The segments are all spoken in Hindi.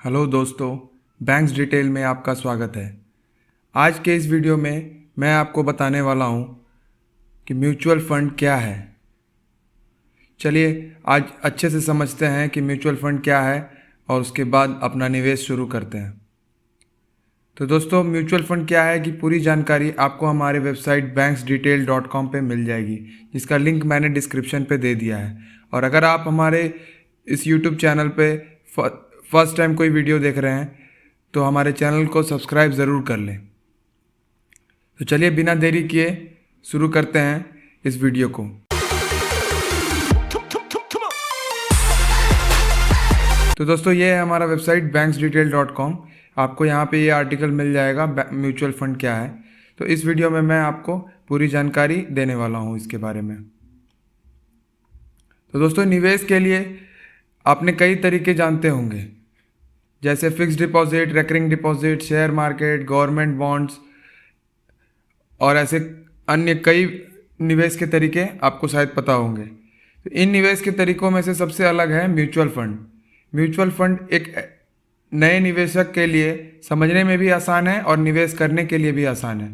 हेलो दोस्तों, बैंक्स डिटेल में आपका स्वागत है। आज के इस वीडियो में मैं आपको बताने वाला हूं कि म्यूचुअल फंड क्या है। चलिए आज अच्छे से समझते हैं कि म्यूचुअल फंड क्या है और उसके बाद अपना निवेश शुरू करते हैं। तो दोस्तों, म्यूचुअल फंड क्या है कि पूरी जानकारी आपको हमारे वेबसाइट banksdetail.com पे मिल जाएगी, जिसका लिंक मैंने डिस्क्रिप्शन पे दे दिया है। और अगर आप हमारे इस यूट्यूब चैनल पे फर्स्ट टाइम कोई वीडियो देख रहे हैं तो हमारे चैनल को सब्सक्राइब ज़रूर कर लें। तो चलिए बिना देरी किए शुरू करते हैं इस वीडियो को। तो दोस्तों, ये है हमारा वेबसाइट banksdetail.com। आपको यहाँ पे ये आर्टिकल मिल जाएगा म्यूचुअल फंड क्या है। तो इस वीडियो में मैं आपको पूरी जानकारी देने वाला हूँ इसके बारे में। तो दोस्तों, निवेश के लिए आपने कई तरीके जानते होंगे, जैसे fixed deposit, recurring deposit, share market, government bonds और ऐसे अन्य कई निवेश के तरीके आपको शायद पता होंगे। तो इन निवेश के तरीकों में से सबसे अलग है म्यूचुअल फंड। म्यूचुअल फंड एक नए निवेशक के लिए समझने में भी आसान है और निवेश करने के लिए भी आसान है।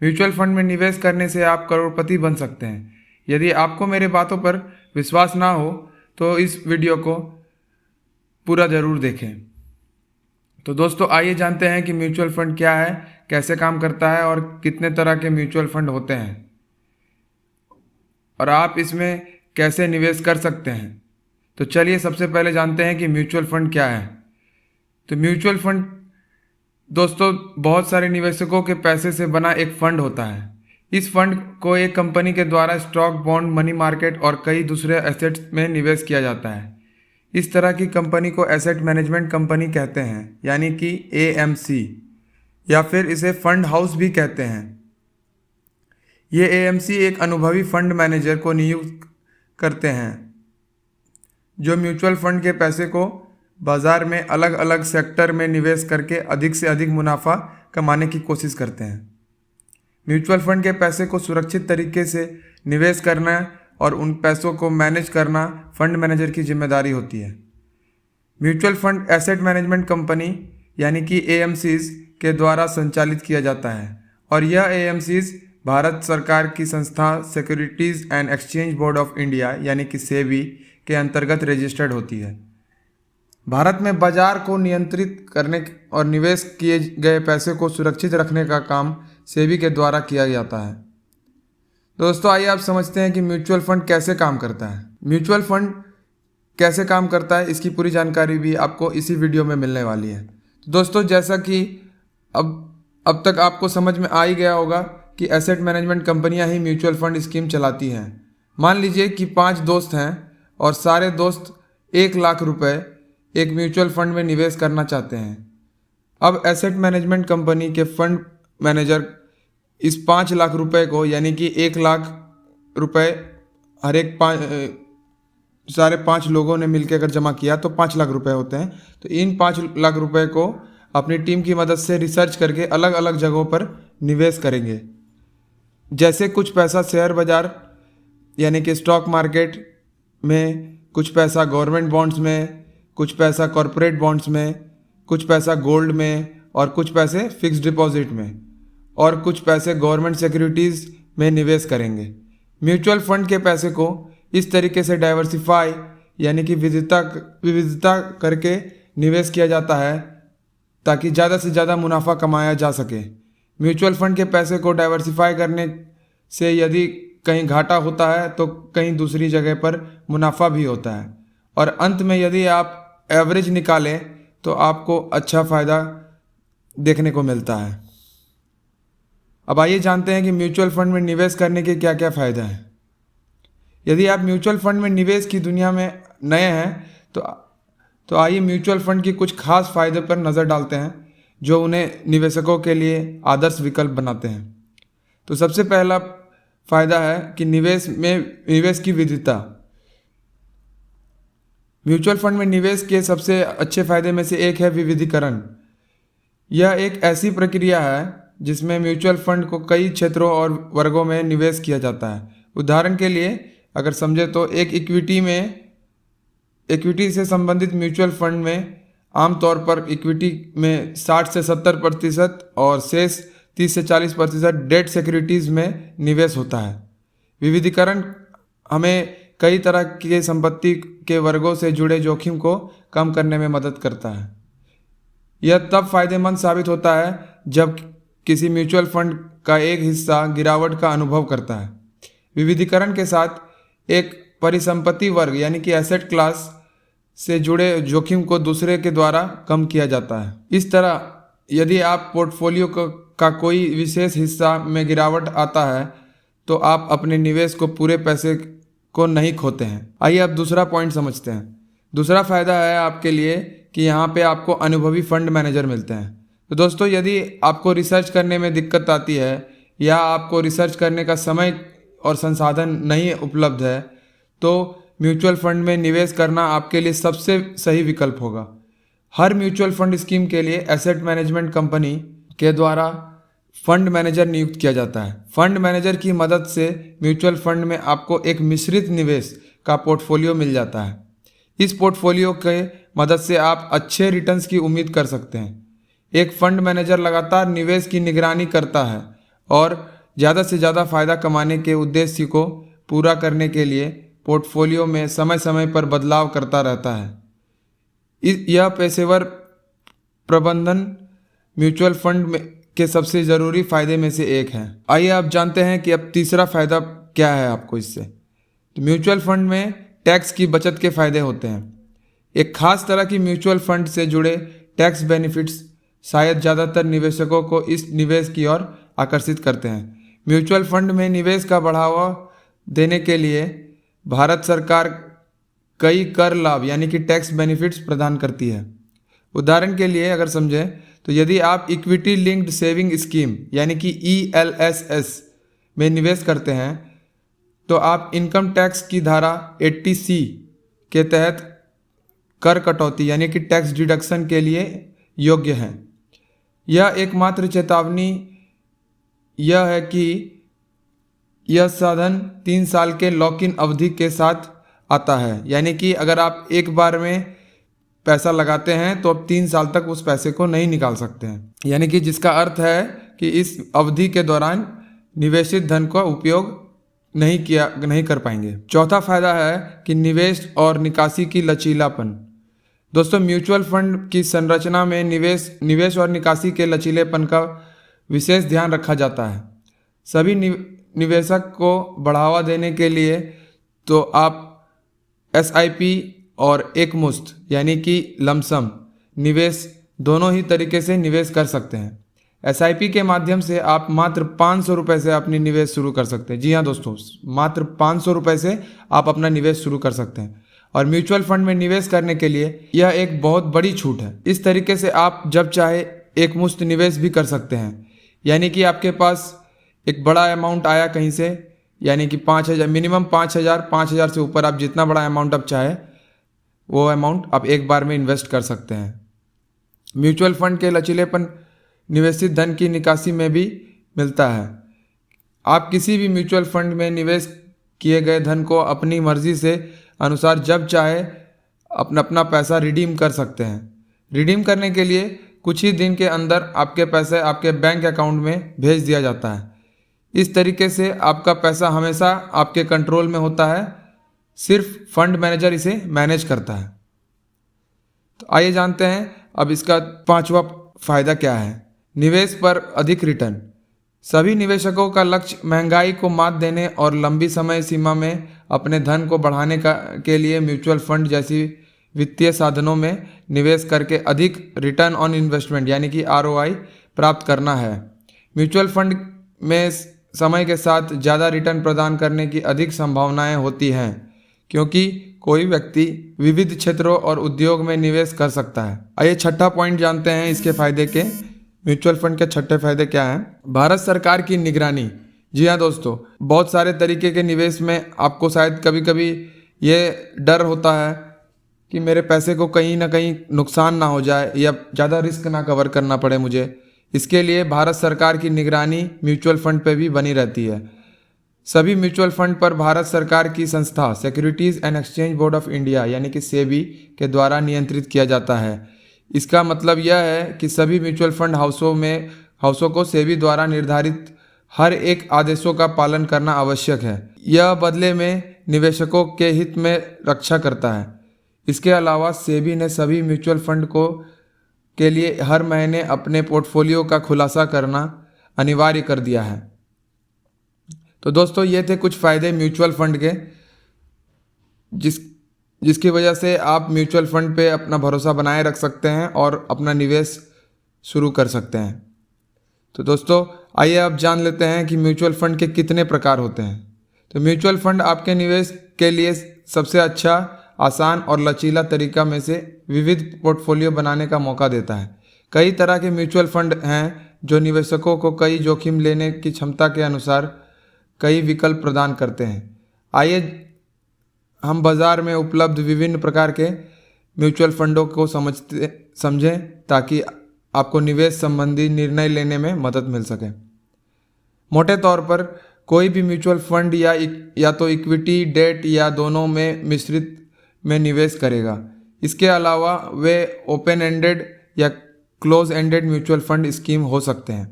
म्यूचुअल फंड में निवेश करने से आप करोड़पति बन सकते हैं। यदि आपको मेरे बातों पर विश्वास ना हो तो इस वीडियो को पूरा ज़रूर देखें। तो दोस्तों, आइए जानते हैं कि म्यूचुअल फंड क्या है, कैसे काम करता है और कितने तरह के म्यूचुअल फंड होते हैं और आप इसमें कैसे निवेश कर सकते हैं। तो चलिए सबसे पहले जानते हैं कि म्यूचुअल फंड क्या है। तो म्यूचुअल फंड दोस्तों बहुत सारे निवेशकों के पैसे से बना एक फंड होता है। इस फंड को एक कंपनी के द्वारा स्टॉक, बॉन्ड, मनी मार्केट और कई दूसरे एसेट्स में निवेश किया जाता है। इस तरह की कंपनी को एसेट मैनेजमेंट कंपनी कहते हैं, यानी कि एएमसी, या फिर इसे फंड हाउस भी कहते हैं। ये एएमसी एक अनुभवी फंड मैनेजर को नियुक्त करते हैं जो म्यूचुअल फंड के पैसे को बाजार में अलग अलग सेक्टर में निवेश करके अधिक से अधिक मुनाफा कमाने की कोशिश करते हैं। म्यूचुअल फंड के पैसे को सुरक्षित तरीके से निवेश करना और उन पैसों को मैनेज करना फंड मैनेजर की जिम्मेदारी होती है। Mutual fund asset management company यानी कि एएमसीज के द्वारा संचालित किया जाता है और यह एएमसीज भारत सरकार की संस्था securities and exchange board of India यानी कि सेबी के अंतर्गत रजिस्टर्ड होती है। भारत में बाजार को नियंत्रित करने और निवेश किए गए पैसे को सुरक्षित रखने का काम सेबी के द्वारा किया जाता है। दोस्तों, आइए आप समझते हैं कि म्यूचुअल फंड कैसे काम करता है। म्यूचुअल फंड कैसे काम करता है इसकी पूरी जानकारी भी आपको इसी वीडियो में मिलने वाली है। तो दोस्तों, जैसा कि अब तक आपको समझ में आ ही गया होगा कि एसेट मैनेजमेंट कंपनियां ही म्यूचुअल फंड स्कीम चलाती हैं। मान लीजिए कि 5 दोस्त हैं और सारे दोस्त 1 लाख रुपए एक म्यूचुअल फंड में निवेश करना चाहते हैं। अब एसेट मैनेजमेंट कंपनी के फंड मैनेजर इस 5 लाख रुपए को, यानी कि 1 लाख रुपए हर एक सारे 5 लोगों ने मिलकर अगर जमा किया तो 5 लाख रुपए होते हैं। तो इन 5 लाख रुपए को अपनी टीम की मदद से रिसर्च करके अलग अलग जगहों पर निवेश करेंगे। जैसे कुछ पैसा शेयर बाजार यानी कि स्टॉक मार्केट में, कुछ पैसा गवर्नमेंट बॉन्ड्स में, कुछ पैसा कॉरपोरेट बॉन्ड्स में, कुछ पैसा गोल्ड में और कुछ पैसे फिक्स्ड डिपॉजिट में और कुछ पैसे गवर्नमेंट सिक्योरिटीज़ में निवेश करेंगे। म्यूचुअल फंड के पैसे को इस तरीके से डाइवर्सिफाई यानी कि विविधता करके निवेश किया जाता है ताकि ज़्यादा से ज़्यादा मुनाफा कमाया जा सके। म्यूचुअल फंड के पैसे को डाइवर्सिफाई करने से यदि कहीं घाटा होता है तो कहीं दूसरी जगह पर मुनाफा भी होता है और अंत में यदि आप एवरेज निकालें तो आपको अच्छा फ़ायदा देखने को मिलता है। अब आइए जानते हैं कि म्यूचुअल फंड में निवेश करने के क्या क्या फ़ायदे हैं। यदि आप म्यूचुअल फंड में निवेश की दुनिया में नए हैं तो आइए म्यूचुअल फंड की कुछ खास फायदे पर नज़र डालते हैं जो उन्हें निवेशकों के लिए आदर्श विकल्प बनाते हैं। तो सबसे पहला फ़ायदा है कि निवेश की विविधता। म्यूचुअल फंड में निवेश के सबसे अच्छे फायदे में से एक है विविधीकरण। यह एक ऐसी प्रक्रिया है जिसमें म्यूचुअल फंड को कई क्षेत्रों और वर्गों में निवेश किया जाता है। उदाहरण के लिए अगर समझे तो एक इक्विटी से संबंधित म्यूचुअल फंड में आमतौर पर इक्विटी में 60 से 70% और शेष 30 से 40% डेट सिक्योरिटीज़ में निवेश होता है। विविधीकरण हमें कई तरह के संपत्ति के वर्गों से जुड़े जोखिम को कम करने में मदद करता है। यह तब फायदेमंद साबित होता है जब किसी म्यूचुअल फंड का एक हिस्सा गिरावट का अनुभव करता है। विविधीकरण के साथ एक परिसंपत्ति वर्ग यानी कि एसेट क्लास से जुड़े जोखिम को दूसरे के द्वारा कम किया जाता है। इस तरह यदि आप पोर्टफोलियो का कोई विशेष हिस्सा में गिरावट आता है तो आप अपने निवेश को पूरे पैसे को नहीं खोते हैं। आइए अब दूसरा पॉइंट समझते हैं। दूसरा फायदा है आपके लिए कि यहाँ पे आपको अनुभवी फंड मैनेजर मिलते हैं। तो दोस्तों, यदि आपको रिसर्च करने में दिक्कत आती है या आपको रिसर्च करने का समय और संसाधन नहीं उपलब्ध है तो म्यूचुअल फंड में निवेश करना आपके लिए सबसे सही विकल्प होगा। हर म्यूचुअल फंड स्कीम के लिए एसेट मैनेजमेंट कंपनी के द्वारा फंड मैनेजर नियुक्त किया जाता है। फंड मैनेजर की मदद से म्यूचुअल फंड में आपको एक मिश्रित निवेश का पोर्टफोलियो मिल जाता है। इस पोर्टफोलियो के मदद से आप अच्छे रिटर्न्स की उम्मीद कर सकते हैं। एक फंड मैनेजर लगातार निवेश की निगरानी करता है और ज़्यादा से ज़्यादा फायदा कमाने के उद्देश्य को पूरा करने के लिए पोर्टफोलियो में समय समय पर बदलाव करता रहता है। यह पेशेवर प्रबंधन म्यूचुअल फंड के सबसे ज़रूरी फायदे में से एक है। आइए आप जानते हैं कि अब तीसरा फायदा क्या है आपको इससे। तो म्यूचुअल फंड में टैक्स की बचत के फायदे होते हैं। एक खास तरह की म्यूचुअल फंड से जुड़े टैक्स बेनिफिट्स शायद ज़्यादातर निवेशकों को इस निवेश की ओर आकर्षित करते हैं। म्यूचुअल फंड में निवेश का बढ़ावा देने के लिए भारत सरकार कई कर लाभ यानी कि टैक्स बेनिफिट्स प्रदान करती है। उदाहरण के लिए अगर समझें तो यदि आप इक्विटी लिंक्ड सेविंग स्कीम यानी कि ELSS में निवेश करते हैं तो आप इनकम टैक्स की धारा 80C के तहत कर कटौती यानी कि टैक्स डिडक्शन के लिए योग्य हैं। यह एकमात्र चेतावनी यह है कि यह साधन 3 साल के लॉक इन अवधि के साथ आता है, यानी कि अगर आप एक बार में पैसा लगाते हैं तो अब 3 साल तक उस पैसे को नहीं निकाल सकते हैं, यानी कि जिसका अर्थ है कि इस अवधि के दौरान निवेशित धन का उपयोग नहीं कर पाएंगे। चौथा फायदा है कि निवेश और निकासी की लचीलापन। दोस्तों, म्यूचुअल फंड की संरचना में निवेश और निकासी के लचीलेपन का विशेष ध्यान रखा जाता है। सभी निवेशक को बढ़ावा देने के लिए तो आप SIP और एक मुश्त यानी कि लमसम निवेश दोनों ही तरीके से निवेश कर सकते हैं। SIP के माध्यम से आप मात्र 500 रुपये से अपनी निवेश शुरू कर सकते हैं। जी हाँ दोस्तों, मात्र 500 रुपये से आप अपना निवेश शुरू कर सकते हैं। और म्यूचुअल फंड में निवेश करने के लिए यह एक बहुत बड़ी छूट है। इस तरीके से आप जब चाहे एक मुश्त निवेश भी कर सकते हैं, यानी कि आपके पास एक बड़ा अमाउंट आया कहीं से, यानी कि 5,000 मिनिमम 5,000 से ऊपर आप जितना बड़ा अमाउंट आप चाहे वो अमाउंट आप एक बार में इन्वेस्ट कर सकते हैं। म्यूचुअल फंड के लचीलेपन निवेशित धन की निकासी में भी मिलता है। आप किसी भी म्यूचुअल फंड में निवेश किए गए धन को अपनी मर्जी से अनुसार जब चाहे अपना पैसा रिडीम कर सकते हैं। रिडीम करने के लिए कुछ ही दिन के अंदर आपके पैसे आपके बैंक अकाउंट में भेज दिया जाता है। इस तरीके से आपका पैसा हमेशा आपके कंट्रोल में होता है, सिर्फ फंड मैनेजर इसे मैनेज करता है। तो आइए जानते हैं अब इसका 5वां फायदा क्या है। निवेश पर अधिक रिटर्न। सभी निवेशकों का लक्ष्य महंगाई को मात देने और लंबी समय सीमा में अपने धन को बढ़ाने के लिए म्यूचुअल फंड जैसी वित्तीय साधनों में निवेश करके अधिक रिटर्न ऑन इन्वेस्टमेंट यानी कि ROI प्राप्त करना है। म्यूचुअल फंड में समय के साथ ज़्यादा रिटर्न प्रदान करने की अधिक संभावनाएं होती हैं, क्योंकि कोई व्यक्ति विविध क्षेत्रों और उद्योग में निवेश कर सकता है। आइए छठा पॉइंट जानते हैं इसके फायदे के। म्यूचुअल फंड के छठे फायदे क्या हैं? भारत सरकार की निगरानी। जी हाँ दोस्तों, बहुत सारे तरीके के निवेश में आपको शायद कभी कभी ये डर होता है कि मेरे पैसे को कहीं ना कहीं नुकसान ना हो जाए या ज़्यादा रिस्क ना कवर करना पड़े मुझे। इसके लिए भारत सरकार की निगरानी म्यूचुअल फंड पे भी बनी रहती है। सभी म्यूचुअल फंड पर भारत सरकार की संस्था securities and exchange board of India यानी कि सेबी के द्वारा नियंत्रित किया जाता है। इसका मतलब यह है कि सभी म्यूचुअल फंड हाउसों को सेबी द्वारा निर्धारित हर एक आदेशों का पालन करना आवश्यक है। यह बदले में निवेशकों के हित में रक्षा करता है। इसके अलावा सेबी ने सभी म्यूचुअल फंड को के लिए हर महीने अपने पोर्टफोलियो का खुलासा करना अनिवार्य कर दिया है। तो दोस्तों, ये थे कुछ फ़ायदे म्यूचुअल फंड के, जिसकी वजह से आप म्यूचुअल फंड पे अपना भरोसा बनाए रख सकते हैं और अपना निवेश शुरू कर सकते हैं। तो दोस्तों, आइए अब जान लेते हैं कि म्यूचुअल फंड के कितने प्रकार होते हैं। तो म्यूचुअल फंड आपके निवेश के लिए सबसे अच्छा, आसान और लचीला तरीका में से विविध पोर्टफोलियो बनाने का मौका देता है। कई तरह के म्यूचुअल फंड हैं जो निवेशकों को कई जोखिम लेने की क्षमता के अनुसार कई विकल्प प्रदान करते हैं। आइए हम बाज़ार में उपलब्ध विभिन्न प्रकार के म्यूचुअल फंडों को समझें ताकि आपको निवेश संबंधी निर्णय लेने में मदद मिल सके। मोटे तौर पर कोई भी म्यूचुअल फंड या तो इक्विटी, डेट या दोनों में मिश्रित में निवेश करेगा। इसके अलावा वे ओपन एंडेड या close ended mutual fund scheme हो सकते हैं।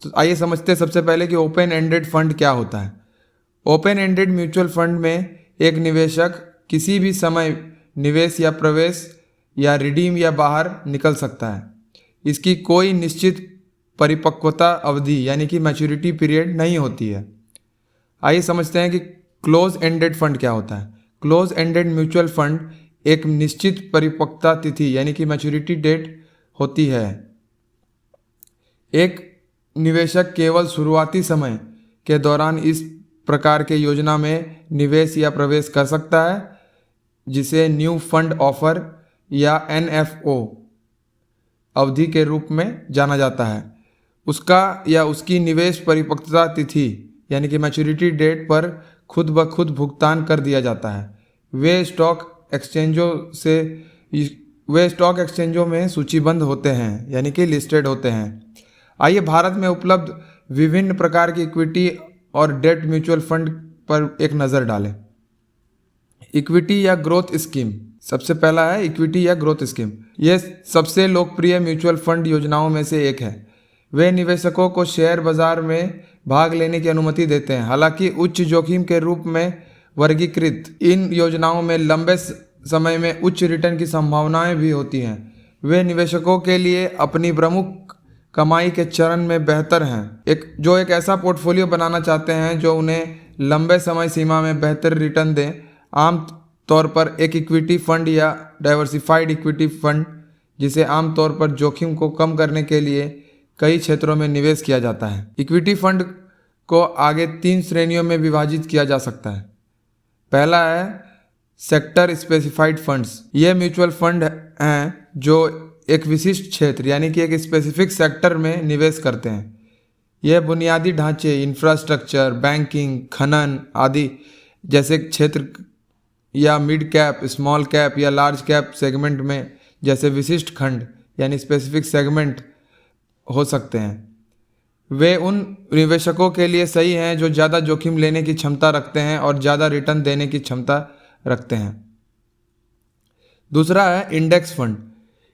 तो आइए समझते हैं सबसे पहले कि ओपन एंडेड फंड क्या होता है। ओपन एंडेड म्यूचुअल फंड में एक निवेशक किसी भी समय निवेश या प्रवेश या रिडीम या बाहर निकल सकता है। इसकी कोई निश्चित परिपक्वता अवधि यानी कि मैच्योरिटी पीरियड नहीं होती है। आइए समझते हैं कि क्लोज एंडेड फंड क्या होता है। क्लोज एंडेड म्यूचुअल फंड एक निश्चित परिपक्वता तिथि यानी कि मैच्योरिटी डेट होती है। एक निवेशक केवल शुरुआती समय के दौरान इस प्रकार के योजना में निवेश या प्रवेश कर सकता है, जिसे न्यू फंड ऑफर या NFO अवधि के रूप में जाना जाता है। उसका या उसकी निवेश परिपक्वता तिथि यानी कि मैच्योरिटी डेट पर खुद ब खुद भुगतान कर दिया जाता है। वे स्टॉक एक्सचेंजों में सूचीबद्ध होते हैं यानी कि लिस्टेड होते हैं। आइए भारत में उपलब्ध विभिन्न प्रकार की इक्विटी और डेट म्यूचुअल फंड पर एक नज़र डालें। इक्विटी या ग्रोथ स्कीम, सबसे पहला है इक्विटी या ग्रोथ स्कीम। यह सबसे लोकप्रिय म्यूचुअल फंड योजनाओं में से एक है। वे निवेशकों को शेयर बाजार में भाग लेने की अनुमति देते हैं। हालांकि उच्च जोखिम के रूप में वर्गीकृत इन योजनाओं में लंबे समय में उच्च रिटर्न की संभावनाएं भी होती हैं। वे निवेशकों के लिए अपनी प्रमुख कमाई के चरण में बेहतर हैं। एक ऐसा पोर्टफोलियो बनाना चाहते हैं जो उन्हें लंबे समय सीमा में बेहतर रिटर्न दें। आम तौर पर एक इक्विटी फंड या डाइवर्सिफाइड इक्विटी फंड, जिसे आमतौर पर जोखिम को कम करने के लिए कई क्षेत्रों में निवेश किया जाता है। इक्विटी फंड को आगे 3 श्रेणियों में विभाजित किया जा सकता है। पहला है सेक्टर स्पेसिफाइड फंड्स। ये म्यूचुअल फंड हैं जो एक विशिष्ट क्षेत्र यानी कि एक स्पेसिफिक सेक्टर में निवेश करते हैं। यह बुनियादी ढांचे, इंफ्रास्ट्रक्चर, बैंकिंग, खनन आदि जैसे क्षेत्र या मिड कैप, स्मॉल कैप या लार्ज कैप सेगमेंट में जैसे विशिष्ट खंड यानी स्पेसिफिक सेगमेंट हो सकते हैं। वे उन निवेशकों के लिए सही हैं जो ज़्यादा जोखिम लेने की क्षमता रखते हैं और ज़्यादा रिटर्न देने की क्षमता रखते हैं। दूसरा है इंडेक्स फंड।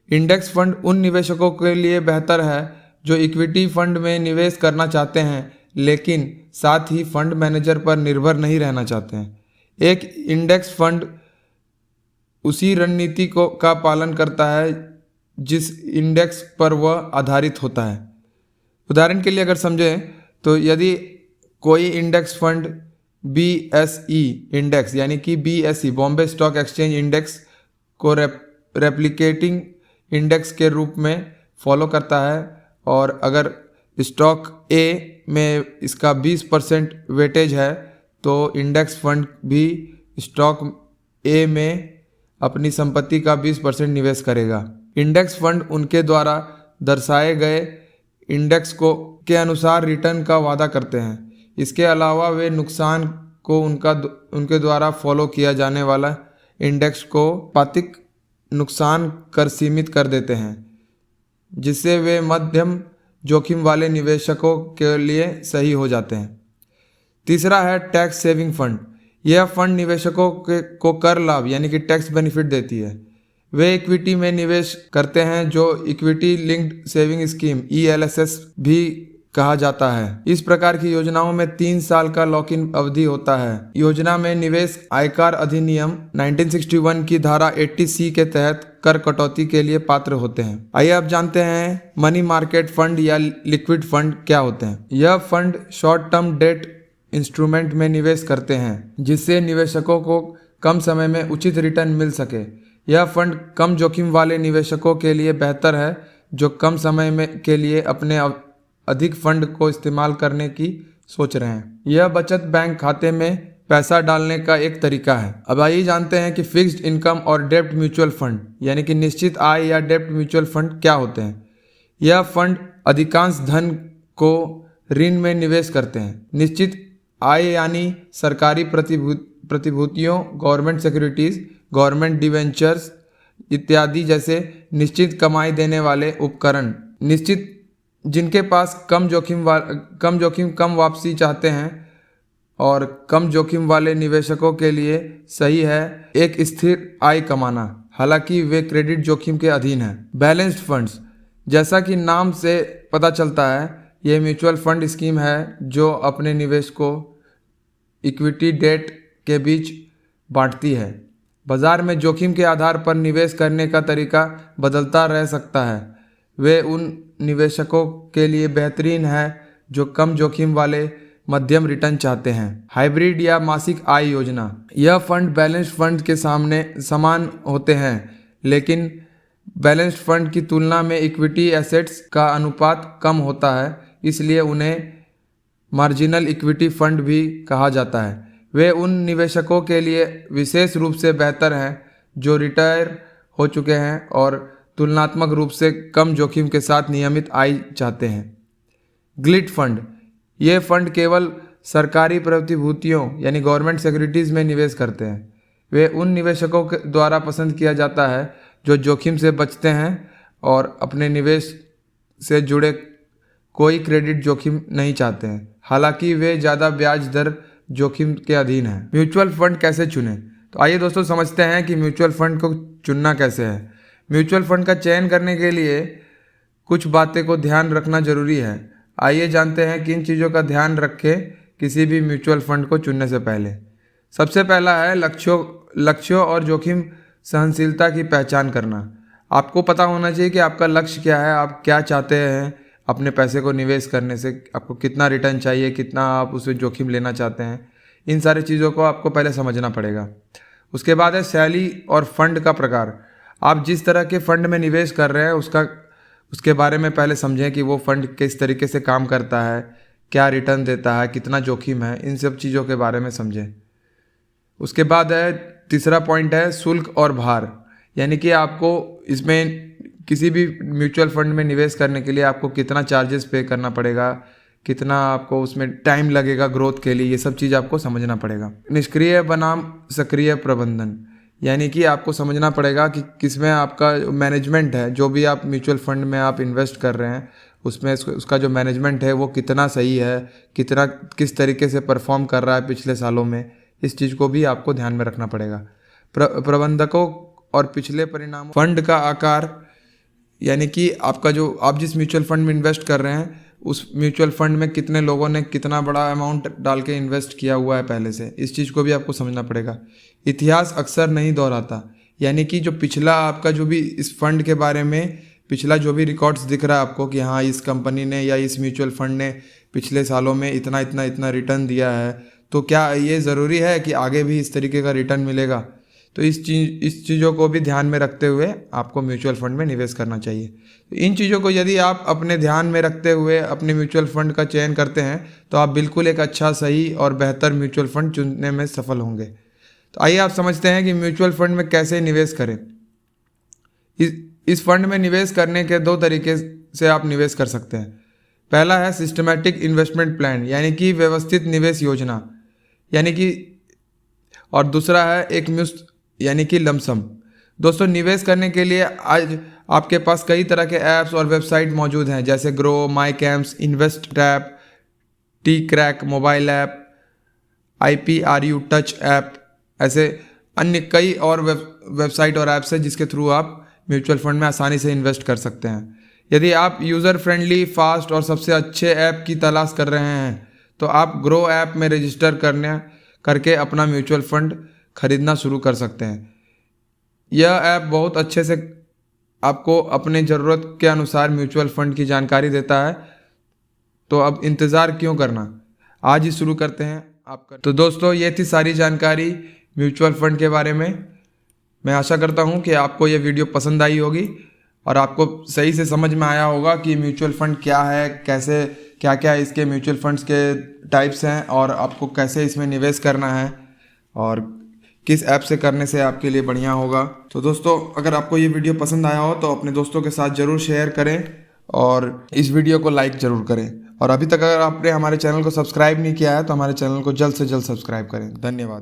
इंडेक्स फंड उन निवेशकों के लिए बेहतर है जो इक्विटी फंड में निवेश करना चाहते हैं लेकिन साथ ही फंड मैनेजर पर निर्भर नहीं रहना चाहते हैं। एक इंडेक्स फंड उसी रणनीति का पालन करता है जिस इंडेक्स पर वह आधारित होता है। उदाहरण के लिए अगर समझें तो यदि कोई इंडेक्स फंड BSE इंडेक्स यानी कि BSE Bombay stock exchange index को रेप्लिकेटिंग इंडेक्स के रूप में फॉलो करता है और अगर स्टॉक A में इसका 20% वेटेज है तो इंडेक्स फंड भी स्टॉक A में अपनी संपत्ति का 20% निवेश करेगा। इंडेक्स फंड उनके द्वारा दर्शाए गए इंडेक्स के अनुसार रिटर्न का वादा करते हैं। इसके अलावा वे नुकसान को उनके द्वारा फॉलो किया जाने वाला इंडेक्स को आनुपातिक नुकसान कर सीमित कर देते हैं, जिससे वे मध्यम जोखिम वाले निवेशकों के लिए सही हो जाते हैं। तीसरा है टैक्स सेविंग फंड। यह फंड निवेशकों को कर लाभ यानी कि टैक्स बेनिफिट देती है। वे इक्विटी में निवेश करते हैं जो equity linked saving scheme ELSS भी कहा जाता है। इस प्रकार की योजनाओं में 3 साल का लॉक इन अवधि होता है। योजना में निवेश आयकर अधिनियम 1961 की धारा 80C के तहत कर कटौती के लिए पात्र होते हैं। आइए अब जानते हैं मनी मार्केट फंड या लिक्विड फंड क्या होते हैं। यह fund short term debt instrument में निवेश करते हैं जिससे निवेशकों को कम समय में उचित रिटर्न मिल सके। यह फंड कम जोखिम वाले निवेशकों के लिए बेहतर है जो कम समय में के लिए अपने अधिक फंड को इस्तेमाल करने की सोच रहे हैं। यह बचत बैंक खाते में पैसा डालने का एक तरीका है। अब आइए जानते हैं कि फिक्स्ड इनकम और डेब्ट म्यूचुअल फंड यानी कि निश्चित आय या डेब्ट म्यूचुअल फंड क्या होते हैं। यह फंड अधिकांश धन को ऋण में निवेश करते हैं। निश्चित आय यानी सरकारी प्रतिभूतियों, गवर्नमेंट सिक्योरिटीज, गवर्नमेंट डिवेंचर्स इत्यादि जैसे निश्चित कमाई देने वाले उपकरण। निश्चित जिनके पास कम जोखिम कम वापसी चाहते हैं और कम जोखिम वाले निवेशकों के लिए सही है एक स्थिर आय कमाना, हालांकि वे क्रेडिट जोखिम के अधीन हैं। बैलेंस्ड फंड्स, जैसा कि नाम से पता चलता है, यह म्यूचुअल फंड स्कीम है जो अपने निवेश को इक्विटी डेट के बीच बांटती है। बाजार में जोखिम के आधार पर निवेश करने का तरीका बदलता रह सकता है। वे उन निवेशकों के लिए बेहतरीन है जो कम जोखिम वाले मध्यम रिटर्न चाहते हैं। हाइब्रिड या मासिक आय योजना, यह फंड बैलेंस्ड फंड के समान होते हैं, लेकिन बैलेंस्ड फंड की तुलना में इक्विटी एसेट्स का अनुपात कम होता है, इसलिए उन्हें मार्जिनल इक्विटी फंड भी कहा जाता है। वे उन निवेशकों के लिए विशेष रूप से बेहतर हैं जो रिटायर हो चुके हैं और तुलनात्मक रूप से कम जोखिम के साथ नियमित आय चाहते हैं। गिल्ट फंड, ये फंड केवल सरकारी प्रतिभूतियों यानी गवर्नमेंट सिक्योरिटीज़ में निवेश करते हैं। वे उन निवेशकों के द्वारा पसंद किया जाता है जो जोखिम से बचते हैं और अपने निवेश से जुड़े कोई क्रेडिट जोखिम नहीं चाहते हैं, हालांकि वे ज़्यादा ब्याज दर जोखिम के अधीन हैं। म्यूचुअल फंड कैसे चुनें? तो आइए दोस्तों समझते हैं कि म्यूचुअल फंड को चुनना कैसे है। म्यूचुअल फंड का चयन करने के लिए कुछ बातें को ध्यान रखना जरूरी है। आइए जानते हैं किन चीज़ों का ध्यान रखें किसी भी म्यूचुअल फंड को चुनने से पहले। सबसे पहला है लक्ष्यों और जोखिम सहनशीलता की पहचान करना। आपको पता होना चाहिए कि आपका लक्ष्य क्या है, आप क्या चाहते हैं अपने पैसे को निवेश करने से, आपको कितना रिटर्न चाहिए, कितना आप उसमें जोखिम लेना चाहते हैं। इन सारी चीज़ों को आपको पहले समझना पड़ेगा। उसके बाद है शैली और फंड का प्रकार। आप जिस तरह के फंड में निवेश कर रहे हैं उसके बारे में पहले समझें कि वो फंड किस तरीके से काम करता है, क्या रिटर्न देता है, कितना जोखिम है, इन सब चीज़ों के बारे में समझें। उसके बाद है तीसरा पॉइंट है शुल्क और भार, यानी कि आपको इसमें किसी भी म्यूचुअल फंड में निवेश करने के लिए आपको कितना चार्जेस पे करना पड़ेगा, कितना आपको उसमें टाइम लगेगा ग्रोथ के लिए, ये सब चीज़ आपको समझना पड़ेगा। निष्क्रिय बनाम सक्रिय प्रबंधन, यानी कि आपको समझना पड़ेगा कि किसमें आपका मैनेजमेंट है, जो भी आप म्यूचुअल फंड में आप इन्वेस्ट कर रहे हैं उसमें उसका जो मैनेजमेंट है वो कितना सही है, किस तरीके से परफॉर्म कर रहा है पिछले सालों में, इस चीज़ को भी आपको ध्यान में रखना पड़ेगा। प्रबंधकों और पिछले परिणामों, फंड का आकार, यानी कि आप जिस म्यूचुअल फंड में इन्वेस्ट कर रहे हैं उस म्यूचुअल फंड में कितने लोगों ने कितना बड़ा अमाउंट डाल के इन्वेस्ट किया हुआ है पहले से, इस चीज़ को भी आपको समझना पड़ेगा। इतिहास अक्सर नहीं दोहराता, यानी कि जो पिछला आपका जो भी इस फंड के बारे में पिछला जो भी रिकॉर्ड्स दिख रहा है आपको कि हाँ इस कंपनी ने या इस म्यूचुअल फंड ने पिछले सालों में इतना इतना इतना रिटर्न दिया है, तो क्या ये ज़रूरी है कि आगे भी इस तरीके का रिटर्न मिलेगा? तो इस चीज़ों को भी ध्यान में रखते हुए आपको म्यूचुअल फंड में निवेश करना चाहिए। तो इन चीज़ों को यदि आप अपने ध्यान में रखते हुए अपने म्यूचुअल फंड का चयन करते हैं तो आप बिल्कुल एक अच्छा, सही और बेहतर म्यूचुअल फंड चुनने में सफल होंगे। तो आइए आप समझते हैं कि म्यूचुअल फंड में कैसे निवेश करें। इस फंड में निवेश करने के 2 तरीके से आप निवेश कर सकते हैं। पहला है सिस्टमैटिक इन्वेस्टमेंट प्लान, यानी कि व्यवस्थित निवेश योजना, और दूसरा है एक म्यूस्ट यानी कि लमसम। दोस्तों, निवेश करने के लिए आज आपके पास कई तरह के ऐप्स और वेबसाइट मौजूद हैं, जैसे Groww, my cams, invest tap, टी क्रैक mobile app, IPRU touch app, ऐसे अन्य कई और वेबसाइट और ऐप्स है जिसके थ्रू आप म्यूचुअल फंड में आसानी से इन्वेस्ट कर सकते हैं। यदि आप यूज़र फ्रेंडली, फास्ट और सबसे अच्छे ऐप की तलाश कर रहे हैं तो आप ग्रो ऐप में रजिस्टर करके अपना म्यूचुअल फंड खरीदना शुरू कर सकते हैं। यह ऐप बहुत अच्छे से आपको अपने ज़रूरत के अनुसार म्यूचुअल फंड की जानकारी देता है। तो अब इंतज़ार क्यों करना, आज ही शुरू करते हैं आपका। तो दोस्तों, ये थी सारी जानकारी म्यूचुअल फंड के बारे में। मैं आशा करता हूँ कि आपको ये वीडियो पसंद आई होगी और आपको सही से समझ में आया होगा कि म्यूचुअल फंड क्या है, कैसे क्या क्या इसके म्यूचुअल फंड्स के टाइप्स हैं और आपको कैसे इसमें निवेश करना है और किस ऐप से करने से आपके लिए बढ़िया होगा। तो दोस्तों, अगर आपको ये वीडियो पसंद आया हो तो अपने दोस्तों के साथ ज़रूर शेयर करें और इस वीडियो को लाइक ज़रूर करें। और अभी तक अगर आपने हमारे चैनल को सब्सक्राइब नहीं किया है तो हमारे चैनल को जल्द से जल्द सब्सक्राइब करें। धन्यवाद।